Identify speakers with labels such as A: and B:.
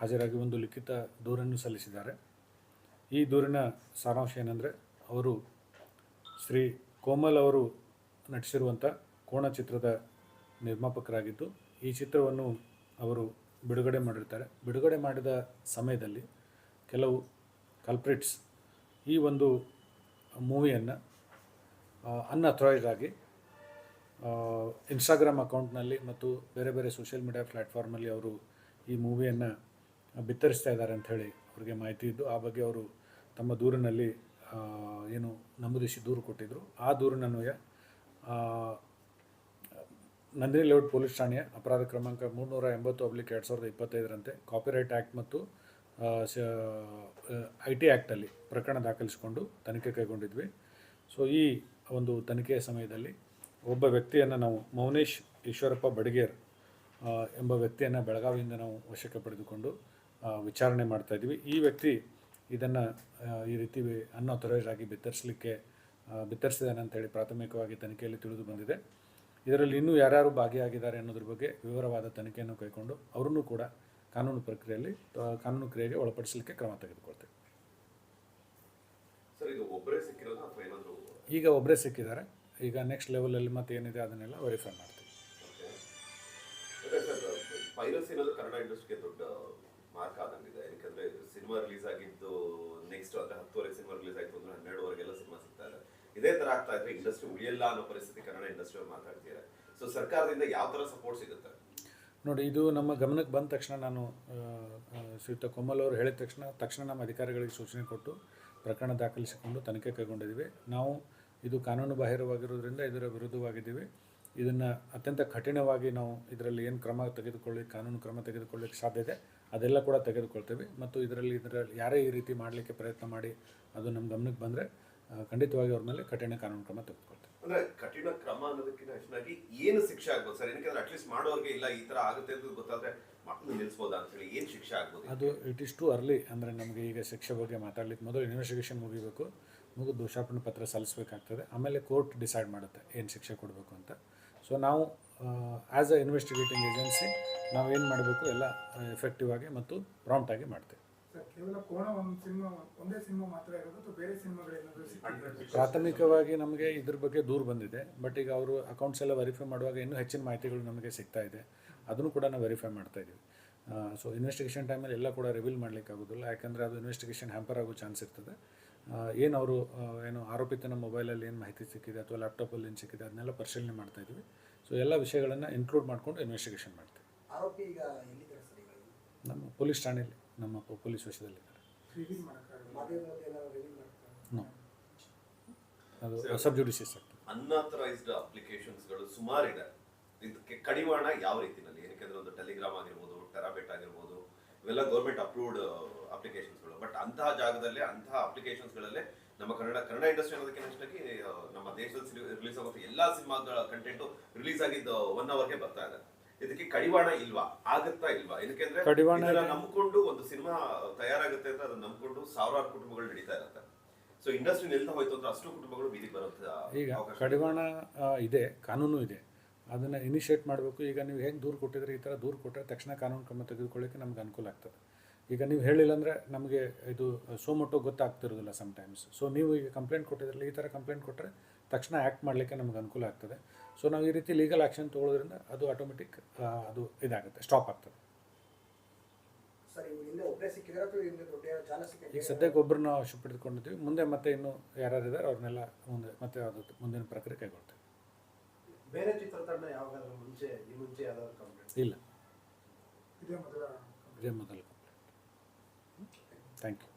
A: ಹಾಜರಾಗಿ ಒಂದು ಲಿಖಿತ ದೂರನ್ನು ಸಲ್ಲಿಸಿದ್ದಾರೆ. ಈ ದೂರಿನ ಸಾರಾಂಶ ಏನಂದರೆ, ಅವರು ಶ್ರೀ ಕೋಮಲ್ ಅವರು ನಟಿಸಿರುವಂಥ ಕೋಣ ಚಿತ್ರದ ನಿರ್ಮಾಪಕರಾಗಿದ್ದು, ಈ ಚಿತ್ರವನ್ನು ಅವರು ಬಿಡುಗಡೆ ಮಾಡಿರ್ತಾರೆ. ಬಿಡುಗಡೆ ಮಾಡಿದ ಸಮಯದಲ್ಲಿ ಕೆಲವು ಕಲ್ಪ್ರಿಟ್ಸ್ ಈ ಒಂದು ಮೂವಿಯನ್ನು ಅನ್ಅಥರೈಸ್ಡ್ ಆಗಿ ಇನ್ಸ್ಟಾಗ್ರಾಮ್ ಅಕೌಂಟ್ನಲ್ಲಿ ಮತ್ತು ಬೇರೆ ಬೇರೆ ಸೋಷಿಯಲ್ ಮೀಡಿಯಾ ಪ್ಲ್ಯಾಟ್ಫಾರ್ಮಲ್ಲಿ ಅವರು ಈ ಮೂವಿಯನ್ನು ಬಿತ್ತರಿಸ್ತಾ ಇದ್ದಾರೆ ಅಂಥೇಳಿ ಅವರಿಗೆ ಮಾಹಿತಿ ಇದ್ದು, ಆ ಬಗ್ಗೆ ಅವರು ತಮ್ಮ ದೂರಿನಲ್ಲಿ ಏನು ನಮೂದಿಸಿ ದೂರು ಕೊಟ್ಟಿದ್ದರು. ಆ ದೂರಿನನ್ವಯ ನಂದಿನಿ ಲೇಔಟ್ ಪೊಲೀಸ್ ಠಾಣೆಯ ಅಪರಾಧ ಕ್ರಮಾಂಕ 380/2025ರಂತೆ ಕಾಪಿರೈಟ್ ಆ್ಯಕ್ಟ್ ಮತ್ತು IT ಆ್ಯಕ್ಟಲ್ಲಿ ಪ್ರಕರಣ ದಾಖಲಿಸಿಕೊಂಡು ತನಿಖೆ ಕೈಗೊಂಡಿದ್ವಿ. ಸೊ ಈ ಒಂದು ತನಿಖೆಯ ಸಮಯದಲ್ಲಿ ಒಬ್ಬ ವ್ಯಕ್ತಿಯನ್ನು ನಾವು ಮೌನೇಶ್ ಈಶ್ವರಪ್ಪ ಬಡಿಗೇರ್ ಎಂಬ ವ್ಯಕ್ತಿಯನ್ನು ಬೆಳಗಾವಿಯಿಂದ ನಾವು ವಶಕ್ಕೆ ಪಡೆದುಕೊಂಡು ವಿಚಾರಣೆ ಮಾಡ್ತಾಯಿದ್ವಿ. ಈ ವ್ಯಕ್ತಿ ಇದನ್ನು ಈ ರೀತಿ ಅನ್ಅಥರೈಸ್ಡ್ ಆಗಿ ಬಿತ್ತರಿಸಿದ್ದಾನೆ ಅಂತೇಳಿ ಪ್ರಾಥಮಿಕವಾಗಿ ತನಿಖೆಯಲ್ಲಿ ತಿಳಿದು ಬಂದಿದೆ. ಇದರಲ್ಲಿ ಇನ್ನೂ ಯಾರ್ಯಾರು ಭಾಗಿಯಾಗಿದ್ದಾರೆ ಅನ್ನೋದ್ರ ಬಗ್ಗೆ ವಿವರವಾದ ತನಿಖೆಯನ್ನು ಕೈಗೊಂಡು ಅವರನ್ನು ಕೂಡ ಕಾನೂನು ಕ್ರಿಯೆಗೆ ಒಳಪಡಿಸಲಿಕ್ಕೆ ಕ್ರಮ ತೆಗೆದುಕೊಳ್ತೇವೆ. ಈಗ ಒಬ್ಬರೇ ಸಿಕ್ಕಿದ್ದಾರೆ. ಈಗ ನೆಕ್ಸ್ಟ್ ಲೆವೆಲಲ್ಲಿ ಮತ್ತೆ ಏನಿದೆ ಅದನ್ನೆಲ್ಲ ವೆರಿಫೈ ಮಾಡ್ತೀವಿ.
B: ಪೈರಸಿ ಅನ್ನೋದು ಕನ್ನಡ ಇಂಡಸ್ಟ್ರಿಗೆ ದೊಡ್ಡ ಮಾರ್ಕ್ ಆದಂಗಿದೆ. ಯಾಕಂದ್ರೆ ಸಿನಿಮಾ ರಿಲೀಸ್ ಆಗಿದ್ದು ನೆಕ್ಸ್ಟ್ ಅಂದರೆ 10ವರೆಗೆ ಸಿನಿಮಾ ರಿಲೀಸ್ ಆಯಿತು ಅಂದರೆ 12ವರೆಗೆಲ್ಲ ಸಿನಿಮಾ ಸಿಗ್ತಾ ಇದೆ. ಇದೇ ಥರ ಆಗ್ತಾ ಇದ್ರೆ ಇಂಡಸ್ಟ್ರಿ ಉಳಿಯಲ್ಲ ಅನ್ನೋ ಪರಿಸ್ಥಿತಿ ಕನ್ನಡ ಇಂಡಸ್ಟ್ರಿ ಅವ್ರು ಮಾತಾಡ್ತಿದ್ದಾರೆ. ಸೊ ಸರ್ಕಾರದಿಂದ ಯಾವ ಥರ ಸಪೋರ್ಟ್ ಸಿಗುತ್ತೆ
A: ನೋಡಿ, ಇದು ನಮ್ಮ ಗಮನಕ್ಕೆ ಬಂದ ತಕ್ಷಣ ನಾನು ಶ್ರೀಯುತ ಕೋಮಲ್ ಅವರು ಹೇಳಿದ ತಕ್ಷಣ ನಮ್ಮ ಅಧಿಕಾರಿಗಳಿಗೆ ಸೂಚನೆ ಕೊಟ್ಟು ಪ್ರಕರಣ ದಾಖಲಿಸಿಕೊಂಡು ತನಿಖೆ ಕೈಗೊಂಡಿದ್ದೀವಿ. ನಾವು ಇದು ಕಾನೂನು ಬಾಹಿರವಾಗಿರೋದ್ರಿಂದ ಇದರ ವಿರುದ್ಧವಾಗಿದ್ದೀವಿ. ಇದನ್ನು ಅತ್ಯಂತ ಕಠಿಣವಾಗಿ ನಾವು ಇದರಲ್ಲಿ ಏನು ಕಾನೂನು ಕ್ರಮ ತೆಗೆದುಕೊಳ್ಳಿಕ್ಕೆ ಸಾಧ್ಯತೆ ಅದೆಲ್ಲ ಕೂಡ ತೆಗೆದುಕೊಳ್ತೇವೆ. ಮತ್ತು ಇದರಲ್ಲಿ ಯಾರೇ ಈ ರೀತಿ ಮಾಡಲಿಕ್ಕೆ ಪ್ರಯತ್ನ ಮಾಡಿ ಅದು ನಮ್ಮ ಗಮನಕ್ಕೆ ಬಂದರೆ ಖಂಡಿತವಾಗಿ ಅವ್ರ ಮೇಲೆ ಕಠಿಣ ಕಾನೂನು ಕ್ರಮ ತೆಗೆದುಕೊಳ್ತೇವೆ.
B: ಅಂದರೆ ಕಠಿಣ ಕ್ರಮ ಅನ್ನೋದಕ್ಕಿಂತ ಹೆಚ್ಚಾಗಿ ಏನು ಶಿಕ್ಷೆ ಆಗ್ಬೋದು ಸರ್? ಏನಕ್ಕೆ ಅಟ್ಲೀಸ್ಟ್ ಮಾಡೋರಿಗೆ ಇಲ್ಲ ಈ ಥರ ಆಗುತ್ತೆ ಅಂತ ಗೊತ್ತಾದರೆ ಮಕ್ಕಳು ನಿಲ್ಲಿಸ್ಬೋದಾ ಅಂತೇಳಿ ಏನು ಶಿಕ್ಷೆ ಆಗ್ಬೋದು?
A: ಅದು ಇಟ್ ಇಸ್ ಟು ಅರ್ಲಿ. ಅಂದರೆ ನಮಗೆ ಈಗ ಶಿಕ್ಷೆ ಬಗ್ಗೆ ಮಾತಾಡಲಿಕ್ಕೆ ಮೊದಲು ಇನ್ವೆಸ್ಟಿಗೇಷನ್ ಮುಗಿಬೇಕು, ದೋಷಾರೋಪಣೆ ಪತ್ರ ಸಲ್ಲಿಸಬೇಕಾಗ್ತದೆ. ಆಮೇಲೆ ಕೋರ್ಟ್ ಡಿಸೈಡ್ ಮಾಡುತ್ತೆ ಏನು ಶಿಕ್ಷೆ ಕೊಡಬೇಕು ಅಂತ. ಸೊ ನಾವು ಆ್ಯಸ್ ಅ ಇನ್ವೆಸ್ಟಿಗೇಟಿಂಗ್ ಏಜೆನ್ಸಿ ನಾವೇನು ಮಾಡಬೇಕು ಎಲ್ಲ ಎಫೆಕ್ಟಿವ್ ಆಗಿ ಮತ್ತು ಪ್ರಾಂಪ್ಟಾಗಿ ಮಾಡ್ತೇವೆ. ಪ್ರಾಥಮಿಕವಾಗಿ ನಮಗೆ ಇದ್ರ ಬಗ್ಗೆ ದೂರು ಬಂದಿದೆ. ಬಟ್ ಈಗ ಅವರು ಅಕೌಂಟ್ಸ್ ಎಲ್ಲ ವೆರಿಫೈ ಮಾಡುವಾಗ ಇನ್ನೂ ಹೆಚ್ಚಿನ ಮಾಹಿತಿಗಳು ನಮಗೆ ಸಿಗ್ತಾ ಇದೆ. ಅದನ್ನು ಕೂಡ ನಾವು ವೆರಿಫೈ ಮಾಡ್ತಾಯಿದ್ದೀವಿ. ಸೊ ಇನ್ವೆಸ್ಟಿಗೇಷನ್ ಟೈಮಲ್ಲಿ ಎಲ್ಲ ಕೂಡ ರಿವೀಲ್ ಮಾಡಲಿಕ್ಕೆ ಆಗೋದಿಲ್ಲ. ಯಾಕೆಂದರೆ ಅದು ಇನ್ವೆಸ್ಟಿಗೇಷನ್ ಹ್ಯಾಂಪರ್ ಆಗೋ ಚಾನ್ಸ್ ಇರ್ತದೆ. ಏನು ಅವರು ಆರೋಪಿತನ ಮೊಬೈಲಲ್ಲಿ ಏನು ಮಾಹಿತಿ ಸಿಕ್ಕಿದೆ ಅಥವಾ ಲ್ಯಾಪ್ಟಾಪಲ್ಲಿ ಏನು ಸಿಕ್ಕಿದೆ ಅದನ್ನೆಲ್ಲ ಪರಿಶೀಲನೆ ಮಾಡ್ತಾಯಿದ್ವಿ. ಸೊ ಎಲ್ಲ ವಿಷಯಗಳನ್ನು ಇನ್ಕ್ಲೂಡ್ ಮಾಡಿಕೊಂಡು ಇನ್ವೆಸ್ಟಿಗೇಷನ್ ಮಾಡ್ತೀವಿ.
C: ಆರೋಪಿ ಈಗ ಎಲ್ಲಿದ್ದಾರೆ ಸರ್?
A: ನಮ್ಮ ಪೊಲೀಸ್ ಠಾಣೆಯಲ್ಲಿ, ನಮ್ಮ ಪೊಲೀಸ್ ವಶದಲ್ಲಿದ್ದಾರೆ. ಅದು ಸಬ್ ಜುಡಿಷಿಯಸ್ ಆಗ್ತದೆ.
B: ಅನ್ಆಥರೈಸ್ಡ್ ಅಪ್ಲಿಕೇಶನ್ಸ್ಗಳು ಸುಮಾರಿದೆ. ಇದಕ್ಕೆ ಕಡಿವಾಣ ಯಾವ ರೀತಿಯಲ್ಲಿ? ಏನಕ್ಕೆ ಒಂದು ಟೆಲಿಗ್ರಾಮ್ ಆಗಿರ್ಬೋದು, ಟೆರಾಬೆಟ್ ಆಗಿರ್ಬೋದು, ಇವೆಲ್ಲ ಗೌರ್ಮೆಂಟ್ ಅಪ್ರೂವ್ಡ್ ಅಪ್ಲಿಕೇಶನ್ಸ್ಗಳು. ಬಟ್ ಅಂತಹ ಜಾಗದಲ್ಲೇ ಅಂತಹ ಅಪ್ಲಿಕೇಶನ್ಸ್ಗಳಲ್ಲೇ ನಮ್ಮ ಕನ್ನಡ ಇಂಡಸ್ಟ್ರಿ ಅನ್ನೋದಕ್ಕೆ ಅಷ್ಟಾಗಿ ನಮ್ಮ ದೇಶದಲ್ಲಿ ರಿಲೀಸ್ ಆಗುತ್ತೆ ಎಲ್ಲ ಸಿನಿಮಾಗಳ ಕಂಟೆಂಟು ರಿಲೀಸ್ ಆಗಿದ್ದು 1 hourಗೆ ಬರ್ತಾ ಇದೆ. ಇದಕ್ಕೆ ಕಡಿವಾಣ ಇಲ್ವಾ? ಆಗುತ್ತಾ ಇಲ್ವಾ? ಏನಕ್ಕೆ ನಂಬ್ಕೊಂಡು ಒಂದು ಸಿನಿಮಾ ತಯಾರಾಗುತ್ತೆ ಅಂತ ಅದನ್ನ ನಂಬ್ಕೊಂಡು ಸಾವಿರಾರು ಕುಟುಂಬಗಳು ನಡೀತಾ ಇರುತ್ತೆ. ಸೊ ಇಂಡಸ್ಟ್ರಿ ನಿಲ್ತಾ ಹೋಯ್ತು ಅಂದ್ರೆ ಅಷ್ಟು ಕುಟುಂಬಗಳು ಬೀದಿಗೆ ಬರುತ್ತೆ.
A: ಈಗ ಕಡಿವಾಣ ಇದೆ, ಕಾನೂನು ಇದೆ, ಅದನ್ನು ಇನಿಷಿಯೇಟ್ ಮಾಡಬೇಕು. ಈಗ ನೀವು ಹೇಗೆ ದೂರು ಕೊಟ್ಟಿದ್ರೆ, ಈ ಥರ ದೂರು ಕೊಟ್ಟರೆ ತಕ್ಷಣ ಕಾನೂನು ಕ್ರಮ ತೆಗೆದುಕೊಳ್ಳಿಕ್ಕೆ ನಮ್ಗೆ ಅನುಕೂಲ ಆಗ್ತದೆ. ಈಗ ನೀವು ಹೇಳಿಲ್ಲ ಅಂದರೆ ನಮಗೆ ಇದು ಸೋಮೊಟ್ಟೋ ಗೊತ್ತಾಗ್ತಿರೋದಿಲ್ಲ ಸಮ್ಟೈಮ್ಸ್. ಸೊ ನೀವು ಈಗ ಕಂಪ್ಲೇಂಟ್ ಕೊಟ್ಟಿದ್ರಲ್ಲ, ಈ ಥರ ಕಂಪ್ಲೇಂಟ್ ಕೊಟ್ಟರೆ ತಕ್ಷಣ ಆ್ಯಕ್ಟ್ ಮಾಡಲಿಕ್ಕೆ ನಮ್ಗೆ ಅನುಕೂಲ ಆಗ್ತದೆ. ಸೊ ನಾವು ಈ ರೀತಿ ಲೀಗಲ್ ಆ್ಯಕ್ಷನ್ ತೊಗೊಳೋದ್ರಿಂದ ಅದು ಆಟೋಮೆಟಿಕ್ ಅದು ಇದಾಗುತ್ತೆ, ಸ್ಟಾಪ್ ಆಗ್ತದೆ. ಈಗ ಸದ್ಯಕ್ಕೆ ಒಬ್ಬರನ್ನ ವಶಪಡಿಸಿಕೊಂಡಿದ್ದೀವಿ. ಮುಂದೆ ಮತ್ತೆ ಇನ್ನೂ ಯಾರ್ಯಾರಿದ್ದಾರೆ ಅವ್ರನ್ನೆಲ್ಲ ಮತ್ತೆ ಅದು ಮುಂದಿನ ಪ್ರಕ್ರಿಯೆ ಕೈಗೊಳ್ತೇವೆ.
D: ಬೇರೆ ಚಿತ್ರತಂಡ ಯಾವಾಗಾದ್ರೂ ಮುಂಚೆ ಯಾವ್ದಾದ್ರು ಕಂಪ್ಲೇಂಟ್
A: ಇಲ್ಲ, ಇದೇ ಮೊದಲ ಕಂಪ್ಲೇಂಟ್. Thank you.